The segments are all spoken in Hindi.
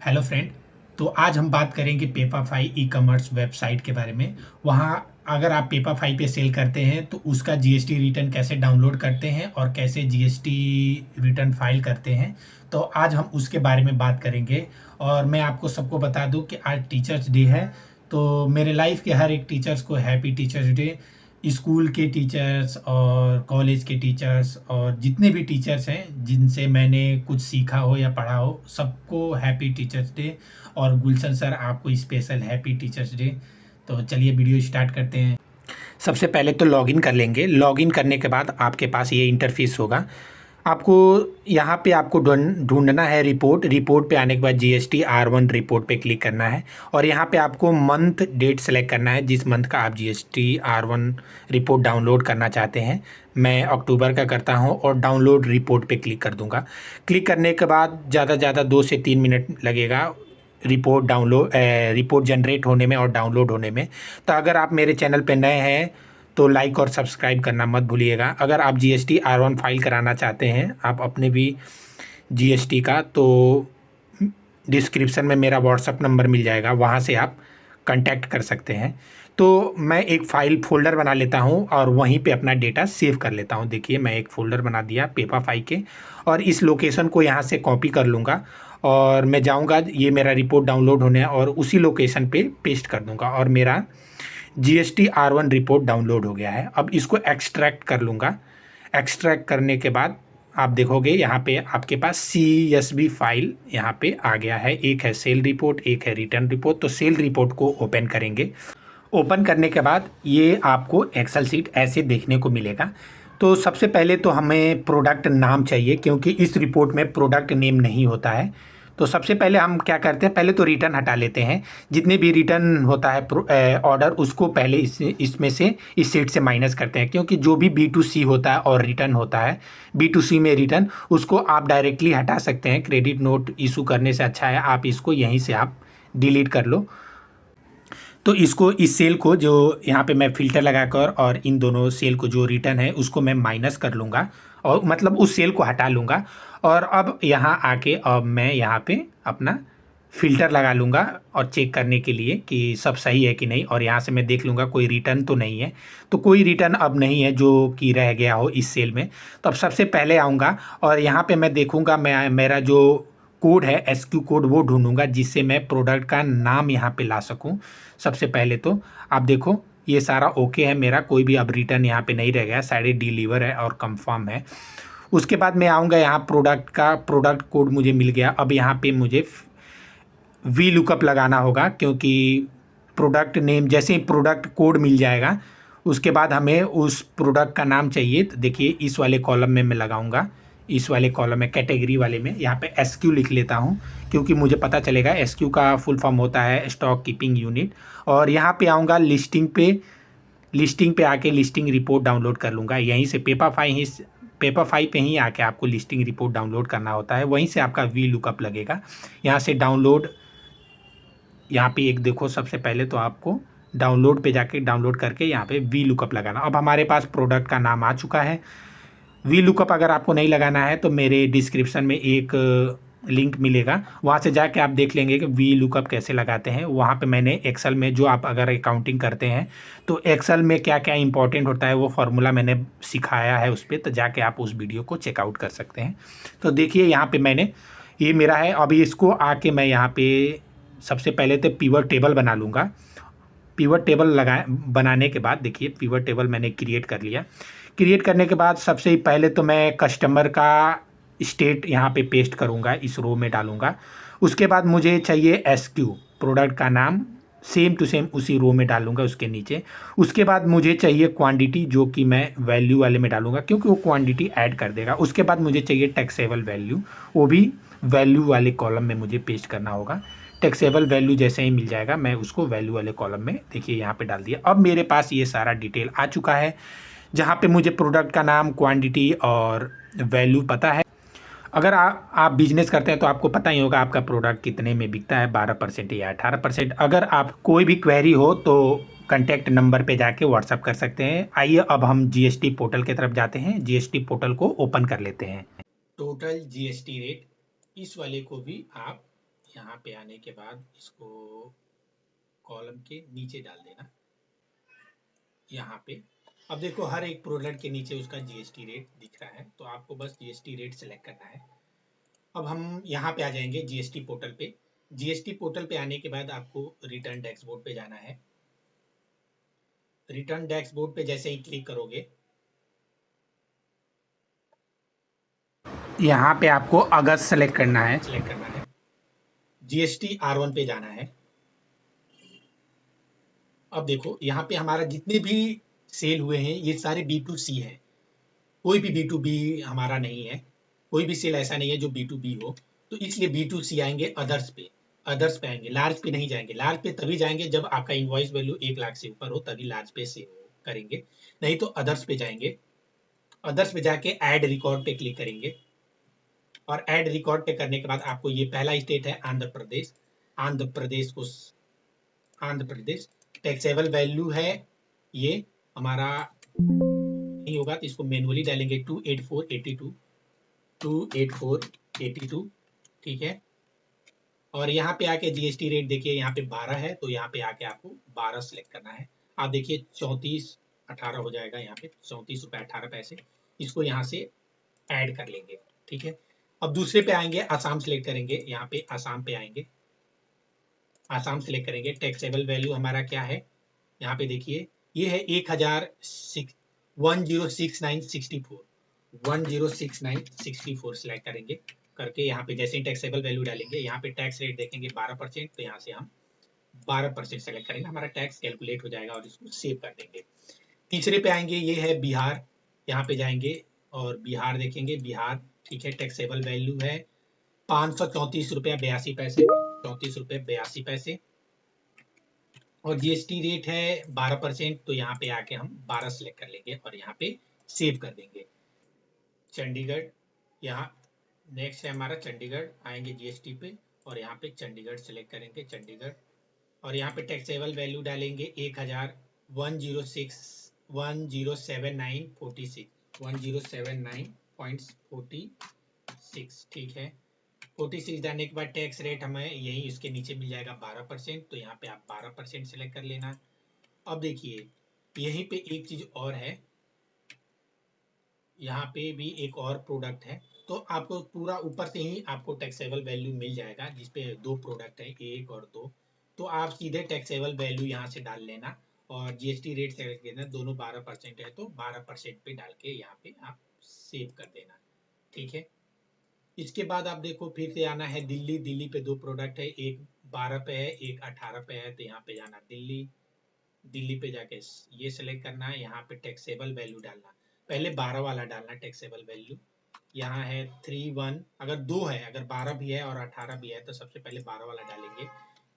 Hello friend. तो आज हम बात करेंगे पेपाफाई ई कॉमर्स वेबसाइट के बारे में। वहाँ अगर आप पेपाफाई पे सेल करते हैं तो उसका जीएसटी रिटर्न कैसे डाउनलोड करते हैं और कैसे जीएसटी रिटर्न फाइल करते हैं, तो आज हम उसके बारे में बात करेंगे। और मैं आपको सबको बता दूं कि आज टीचर्स डे है, तो मेरे लाइफ के हर एक टीचर्स को हैप्पी टीचर्स डे। स्कूल के टीचर्स और कॉलेज के टीचर्स और जितने भी टीचर्स हैं जिनसे मैंने कुछ सीखा हो या पढ़ा हो, सबको हैप्पी टीचर्स डे। और गुलशन सर, आपको स्पेशल हैप्पी टीचर्स डे। तो चलिए वीडियो स्टार्ट करते हैं। सबसे पहले तो लॉगिन कर लेंगे। लॉगिन करने के बाद आपके पास ये इंटरफेस होगा। आपको यहाँ पे आपको ढूंढना है रिपोर्ट। रिपोर्ट पे आने के बाद जीएसटी R1 रिपोर्ट पे क्लिक करना है और यहाँ पे आपको मंथ डेट सेलेक्ट करना है जिस मंथ का आप जीएसटी R1 रिपोर्ट डाउनलोड करना चाहते हैं। मैं अक्टूबर का करता हूँ और डाउनलोड रिपोर्ट पे क्लिक कर दूँगा। क्लिक करने के बाद ज़्यादा ज़्यादा 2 से 3 मिनट लगेगा रिपोर्ट जनरेट होने में और डाउनलोड होने में। तो अगर आप मेरे चैनल पे नए हैं तो लाइक और सब्सक्राइब करना मत भूलिएगा। अगर आप जीएसटी R1 फाइल कराना चाहते हैं आप अपने भी जीएसटी का, तो डिस्क्रिप्शन में मेरा व्हाट्सअप नंबर मिल जाएगा, वहाँ से आप कांटेक्ट कर सकते हैं। तो मैं एक फ़ाइल फ़ोल्डर बना लेता हूँ और वहीं पे अपना डेटा सेव कर लेता हूँ। देखिए मैं एक फ़ोल्डर बना दिया पेपाफाई के और इस लोकेशन को यहाँ से कॉपी कर लूँगा और मैं जाऊँगा, ये मेरा रिपोर्ट डाउनलोड होने है और उसी लोकेशन पे पेस्ट कर दूँगा और मेरा जीएसटी R1 रिपोर्ट डाउनलोड हो गया है। अब इसको एक्सट्रैक्ट कर लूँगा। एक्सट्रैक्ट करने के बाद आप देखोगे यहाँ पे आपके पास CSV फाइल यहाँ पे आ गया है। एक है सेल रिपोर्ट, एक है रिटर्न रिपोर्ट। तो सेल रिपोर्ट को ओपन करेंगे। ओपन करने के बाद ये आपको एक्सेल सीट ऐसे देखने को मिलेगा। तो सबसे पहले तो हमें प्रोडक्ट नाम चाहिए क्योंकि इस रिपोर्ट में प्रोडक्ट नेम नहीं होता है। तो सबसे पहले हम क्या करते हैं, पहले तो रिटर्न हटा लेते हैं। जितने भी रिटर्न होता है ऑर्डर, उसको पहले इसमें से इस सीट से माइनस करते हैं क्योंकि जो भी B2C होता है और रिटर्न होता है, B2C में रिटर्न, उसको आप डायरेक्टली हटा सकते हैं। क्रेडिट नोट इशू करने से अच्छा है आप इसको यहीं से आप डिलीट कर लो। तो इसको, इस सेल को जो यहाँ पे मैं फ़िल्टर लगाकर और इन दोनों सेल को जो रिटर्न है उसको मैं माइनस कर लूँगा और मतलब उस सेल को हटा लूँगा। और अब यहाँ आके अब मैं यहाँ पे अपना फ़िल्टर लगा लूँगा और चेक करने के लिए कि सब सही है कि नहीं। और यहाँ से मैं देख लूँगा कोई रिटर्न तो नहीं है। तो कोई रिटर्न अब नहीं है जो कि रह गया हो इस सेल में। तो अब सबसे पहले आऊँगा और यहाँ पे मैं देखूँगा, मैं मेरा जो कोड है SQ कोड वो ढूंढूंगा जिससे मैं प्रोडक्ट का नाम यहाँ पे ला सकूँ। सबसे पहले तो आप देखो ये सारा ओके है मेरा, कोई भी अब रिटर्न यहाँ पे नहीं रह गया, साइड डिलीवर है और कंफर्म है। उसके बाद मैं आऊँगा यहाँ प्रोडक्ट कोड मुझे मिल गया। अब यहाँ पे मुझे वी लुकअप लगाना होगा क्योंकि प्रोडक्ट नेम, जैसे ही प्रोडक्ट कोड मिल जाएगा उसके बाद हमें उस प्रोडक्ट का नाम चाहिए। तो देखिए इस वाले कॉलम में मैं लगाऊंगा, इस वाले कॉलम में कैटेगरी वाले में यहाँ पे SQ लिख लेता हूँ क्योंकि मुझे पता चलेगा। SQ का फुल फॉर्म होता है स्टॉक कीपिंग यूनिट। और यहाँ पे आऊँगा लिस्टिंग पे आके लिस्टिंग रिपोर्ट डाउनलोड कर लूँगा। यहीं से पेपाफाई पे ही आके आपको लिस्टिंग रिपोर्ट डाउनलोड करना होता है, वहीं से आपका वी लुकअप लगेगा। यहाँ से डाउनलोड, यहाँ पे एक देखो, सबसे पहले तो आपको डाउनलोड पे जाके डाउनलोड करके यहाँ पे वी लुकअप लगाना। अब हमारे पास प्रोडक्ट का नाम आ चुका है। वी लुकअप अगर आपको नहीं लगाना है तो मेरे डिस्क्रिप्शन में एक लिंक मिलेगा, वहाँ से जाके आप देख लेंगे कि वी लुकअप कैसे लगाते हैं। वहाँ पे मैंने एक्सेल में, जो आप अगर अकाउंटिंग करते हैं तो एक्सेल में क्या क्या इंपॉर्टेंट होता है वो फार्मूला मैंने सिखाया है उस पर, तो जाके आप उस वीडियो को चेकआउट कर सकते हैं। तो देखिए यहाँ पे मैंने, ये मेरा है। अभी इसको आके मैं यहाँ पे सबसे पहले तो पिवट टेबल बना लूँगा। पिवट टेबल बनाने के बाद देखिए पिवट टेबल मैंने क्रिएट कर लिया। क्रिएट करने के बाद सबसे ही पहले तो मैं कस्टमर का स्टेट यहाँ पे पेस्ट करूँगा, इस रो में डालूँगा। उसके बाद मुझे चाहिए SQ, प्रोडक्ट का नाम, सेम टू सेम उसी रो में डालूँगा उसके नीचे। उसके बाद मुझे चाहिए क्वांटिटी, जो कि मैं वैल्यू वाले में डालूँगा क्योंकि वो क्वांटिटी ऐड कर देगा। उसके बाद मुझे चाहिए टैक्सेबल वैल्यू, वो भी वैल्यू वाले कॉलम में मुझे पेस्ट करना होगा। टैक्सेबल वैल्यू जैसे ही मिल जाएगा मैं उसको वैल्यू वाले कॉलम में देखिए यहाँ पे डाल दिया। अब मेरे पास ये सारा डिटेल आ चुका है जहाँ पे मुझे प्रोडक्ट का नाम, क्वांटिटी और वैल्यू पता है। अगर आप बिजनेस करते हैं तो आपको पता ही होगा आपका प्रोडक्ट कितने में बिकता है, 12% या 18%। अगर आप कोई भी क्वेरी हो तो कॉन्टैक्ट नंबर पे जाके व्हाट्सअप कर सकते हैं। आइए अब हम जीएसटी पोर्टल की तरफ जाते हैं। जीएसटी पोर्टल को ओपन कर लेते हैं। टोटल जीएसटी रेट, इस वाले को भी आप यहाँ पे आने के बाद इसको कॉलम के नीचे डाल देना यहाँ पे। अब देखो हर एक प्रोडक्ट के नीचे उसका जीएसटी रेट दिख रहा है, तो आपको बस जीएसटी रेट सेलेक्ट करना है। अब हम यहाँ पे आ जाएंगे जीएसटी पोर्टल पे। जीएसटी पोर्टल पे आने के बाद आपको रिटर्न डैशबोर्ड पे जाना है। रिटर्न डैशबोर्ड पे जैसे ही क्लिक करोगे, यहाँ पे आपको अगस्त सेलेक्ट करना है। जीएसटी R1 पे जाना है। अब देखो यहाँ पे हमारा जितने भी सेल हुए हैं ये सारे B2C है, कोई भी B2B हमारा नहीं है। कोई भी सेल ऐसा नहीं है जो B2B हो, तो इसलिए B2C आएंगे अदर्स पे। अदर्स पे आएंगे, लार्ज पे नहीं जाएंगे। लार्ज पे तभी जाएंगे जब आपका इनवॉइस वैल्यू 1 लाख से ऊपर हो, तभी लार्ज पे से करेंगे, नहीं तो अदर्स पे जाएंगे। अदर्स पे जाके ऐड रिकॉर्ड पे क्लिक करेंगे और ऐड रिकॉर्ड पे करने के बाद आपको ये पहला स्टेट है आंध्र प्रदेश। आंध्र प्रदेश को आंध्र प्रदेश टैक्सेबल वैल्यू है ये हमारा नहीं होगा तो इसको मैनुअली डालेंगे 28482 28482 ठीक है। और यहाँ पे आके जीएसटी रेट देखिए यहाँ पे 12 है, तो यहाँ पे आके आपको 12 सेलेक्ट करना है। आप देखिए 3418 हो जाएगा, यहाँ पे 34 रुपये 18 पैसे। इसको यहाँ से ऐड कर लेंगे ठीक है। अब दूसरे पे आएंगे, आसाम सेलेक्ट करेंगे। यहाँ पे आसाम पे आएंगे, आसाम सेलेक्ट करेंगे। टैक्सेबल वैल्यू हमारा क्या है, यहाँ पे देखिए ये है 106964 106964 सेलेक्ट करेंगे। करके यहाँ पे जैसे ही टैक्सेबल वैल्यू डालेंगे, यहाँ पे टैक्स रेट देखेंगे 12%, तो यहाँ से हम 12% सेलेक्ट करेंगे, हमारा टैक्स कैलकुलेट हो जाएगा और इसको सेव कर देंगे। तीसरे पे आएंगे, ये है बिहार। यहाँ पे जाएंगे और बिहार देखेंगे, बिहार ठीक है। टैक्सेबल वैल्यू है 534 रुपया 82 पैसे, 34 रुपये 82 पैसे। और जीएसटी रेट है 12%, तो यहाँ पे आके हम 12 सेलेक्ट कर लेंगे और यहाँ पे सेव कर देंगे। चंडीगढ़, यहाँ नेक्स्ट है हमारा चंडीगढ़। आएंगे जीएसटी पे और यहाँ पे चंडीगढ़ सेलेक्ट करेंगे, चंडीगढ़। और यहाँ पे टैक्सेबल वैल्यू डालेंगे 107946 1079.46 ठीक है। 46 डालने के बाद टैक्स रेट हमें यही इसके नीचे मिल जाएगा 12%, तो यहाँ पे आप 12% सेलेक्ट कर लेना। अब देखिए यहीं पे एक चीज और है, यहाँ पे भी एक और प्रोडक्ट है, तो आपको पूरा ऊपर से ही आपको टैक्सेबल वैल्यू मिल जाएगा, जिसपे 2 प्रोडक्ट है 1 और 2। तो आप सीधे टैक्सेबल वैल्यू यहाँ से डाल लेना और जीएसटी रेट सेलेक्ट करना। दोनों 12% है, तो 12% पे डाल के यहाँ पे आप सेव कर देना ठीक है। इसके बाद आप देखो फिर से आना है दिल्ली। दिल्ली पे 2 प्रोडक्ट है, एक 12 पे है, एक 18 पे है, तो यहाँ पे जाना दिल्ली। दिल्ली पे जाके ये सेलेक्ट करना है, यहाँ पे टैक्सेबल वैल्यू डालना। पहले 12 वाला डालना टैक्सेबल वैल्यू। यहाँ है 31, अगर 2 है, अगर 12 भी है और 18 भी है तो सबसे पहले 12 वाला डालेंगे।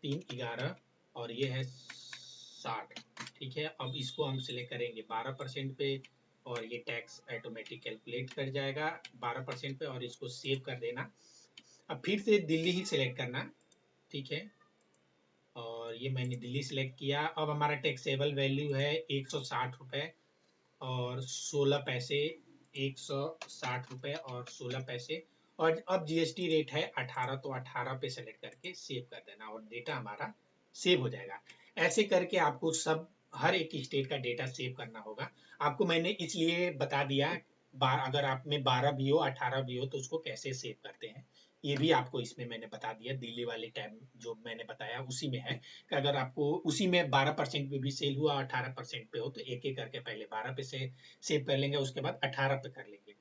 311 और ये है 60 ठीक है। अब इसको हम सिलेक्ट करेंगे 12% पे और ये टैक्स ऑटोमेटिक कैलकुलेट कर जाएगा 12% पे और इसको सेव कर देना। अब फिर से दिल्ली ही सिलेक्ट करना ठीक है। और ये मैंने दिल्ली सिलेक्ट किया। अब हमारा टैक्सेबल वैल्यू है 160 रुपये और 16 पैसे, 160 रुपये और 16 पैसे। और अब जीएसटी रेट है 18, तो 18 पे सेलेक्ट करके सेव कर देना और डेटा हमारा सेव हो जाएगा। ऐसे करके आपको सब हर एक स्टेट का डेटा सेव करना होगा। आपको मैंने इसलिए बता दिया, अगर आप में 12 भी हो 18 भी हो तो उसको कैसे सेव करते हैं, ये भी आपको इसमें मैंने बता दिया। दिल्ली वाले टैब जो मैंने बताया उसी में है कि अगर आपको उसी में 12% पे भी सेल हुआ 18% पे हो तो एक एक करके पहले 12 पे से सेव कर लेंगे, उसके बाद 18 पे कर लेंगे।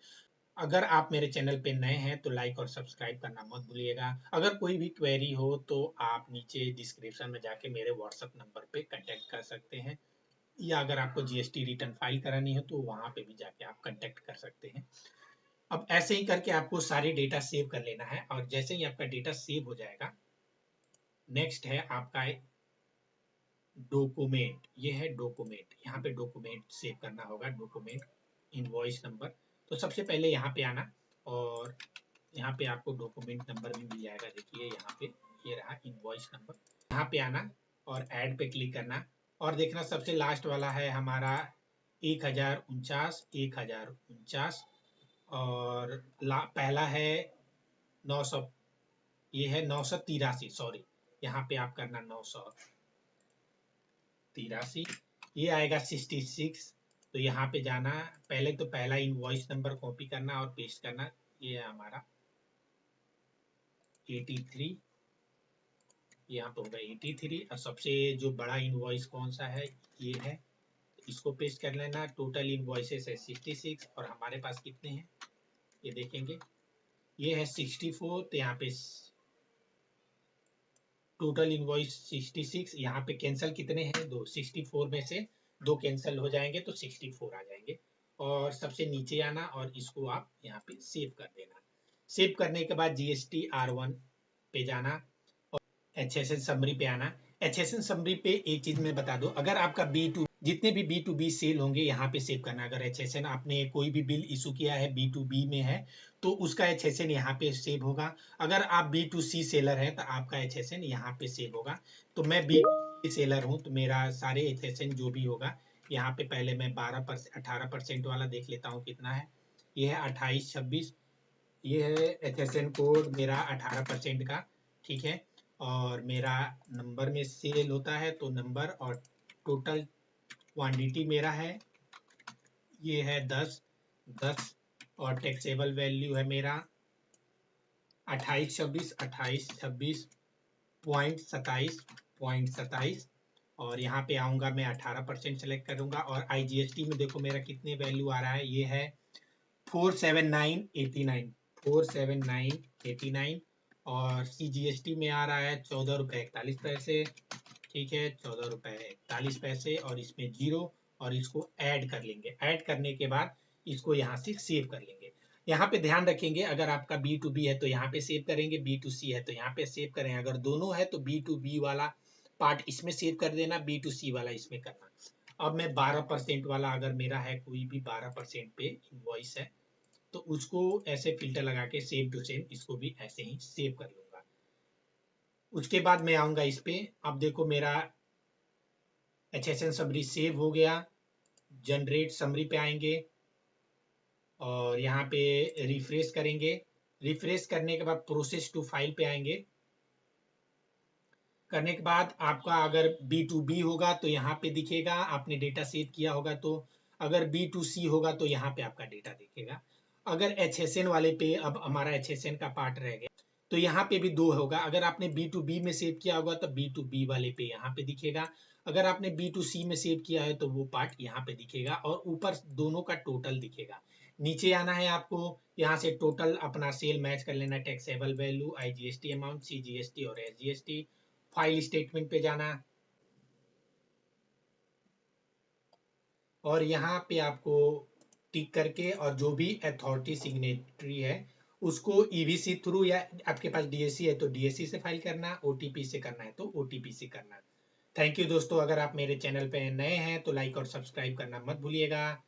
अगर आप मेरे चैनल पे नए हैं तो लाइक और सब्सक्राइब करना मत भूलिएगा। अगर कोई भी क्वेरी हो तो आप नीचे डिस्क्रिप्शन में जाके मेरे व्हाट्सएप नंबर पे कांटेक्ट कर सकते हैं, या अगर आपको जीएसटी रिटर्न फाइल करानी हो तो वहां पे भी जाके आप कांटेक्ट कर सकते हैं। अब ऐसे ही करके आपको सारी डेटा सेव कर लेना है और जैसे ही आपका डेटा सेव हो जाएगा, नेक्स्ट है आपका डॉक्यूमेंट। ये है डॉक्यूमेंट, यहाँ पे डॉक्यूमेंट सेव करना होगा, डॉक्यूमेंट इनवॉइस नंबर। तो सबसे पहले यहाँ पे आना और यहाँ पे आपको डॉक्यूमेंट नंबर भी मिल जाएगा। देखिए यहाँ पे ये रहा इनवॉइस नंबर। यहाँ पे आना और ऐड पे क्लिक करना और देखना सबसे लास्ट वाला है हमारा 1049 और पहला है 900, ये है 983, सॉरी यहाँ पे आप करना 983, ये आएगा 66। तो यहाँ पे जाना, पहले तो पहला इनवॉइस नंबर कॉपी करना और पेस्ट करना। ये है हमारा 83, यहाँ पे होगा 83। और सबसे जो बड़ा इनवॉइस कौन सा है, ये है, इसको पेस्ट कर लेना। टोटल इनवॉइसेस है 66 और हमारे पास कितने हैं ये देखेंगे, ये है 64। तो यहाँ पे टोटल इनवॉइस 66, यहाँ पे कैंसिल कितने हैं, दो। 64 में से दो कैंसिल हो जाएंगे तो 64 आ जाएंगे। और सबसे नीचे आना और इसको आप यहाँ पे सेव कर देना। सेव करने के बाद GST R1 पे जाना और HSN समरी पे आना। HSN समरी पे एक चीज मैं बता दूं, अगर आपका B2 जितने भी B2B सेल होंगे यहाँ पे सेव करना। अगर HSN आपने कोई भी बिल इशू किया है B2B में है तो उसका HSN यहाँ पे सेव होगा। अगर आप B2C सेलर हैं तो आपका HSN यहाँ पे सेव होगा। तो मैं B2C सेलर हूँ तो मेरा सारे HSN जो भी होगा यहाँ पे, पहले मैं 18% वाला देख लेता हूँ कितना है। ये है 2826, ये है HSN कोड मेरा 18% का, ठीक है। और मेरा नंबर में सेल होता है तो नंबर, और टोटल क्वांटिटी मेरा है ये है 10। और टैक्सेबल वैल्यू है मेरा 2826 और यहाँ पे आऊँगा मैं 18% सेलेक्ट करूँगा। और IGST में देखो मेरा कितने वैल्यू आ रहा है, ये है 47989। और CGST में आ रहा है 14 रुपये 41 पैसे, ठीक है, 14 रुपये 41 पैसे। और इसमें जीरो, और इसको ऐड कर लेंगे। ऐड करने के बाद इसको यहाँ से सेव कर लेंगे। यहाँ पे ध्यान रखेंगे, अगर आपका B2B है तो यहाँ पे सेव करेंगे, B2C है तो यहाँ पे सेव करें। अगर दोनों है तो B2B वाला पार्ट इसमें सेव कर देना, B2C वाला इसमें करना। अब मैं 12% वाला, अगर मेरा है कोई भी 12% पे इनवॉइस है तो उसको ऐसे फिल्टर लगा के सेव टू सेव, इसको भी ऐसे ही सेव कर लूंगा। उसके बाद मैं आऊंगा इस पे। अब देखो मेरा HSN समरी सेव हो गया। जनरेट समरी पे आएंगे और यहाँ पे रिफ्रेश करेंगे। रिफ्रेश करने के बाद प्रोसेस टू फाइल पे आएंगे। करने के बाद आपका अगर B2B होगा तो यहाँ पे दिखेगा, आपने डेटा सेव किया होगा तो। अगर B2C होगा तो यहाँ पे आपका डेटा दिखेगा। अगर HSN वाले पे, अब हमारा HSN का पार्ट रह गया तो यहाँ पे भी दो होगा। अगर आपने B2B में सेव किया होगा तो B2B वाले पे यहाँ पे दिखेगा। अगर आपने B2C में सेव किया है तो वो पार्ट यहाँ पे दिखेगा और ऊपर दोनों का टोटल दिखेगा। नीचे आना है आपको, यहाँ से टोटल अपना सेल मैच कर लेना, taxable value, IGST amount, CGST और SGST। फाइल स्टेटमेंट पे जाना और यहाँ पे आपको टिक करके, और जो भी अथॉरिटी सिग्नेटरी है उसको EVC थ्रू, या आपके पास DAC है तो DAC से फाइल करना, OTP से करना है तो OTP से करना। थैंक यू दोस्तों, अगर आप मेरे चैनल पे नए हैं तो लाइक और सब्सक्राइब करना मत भूलिएगा।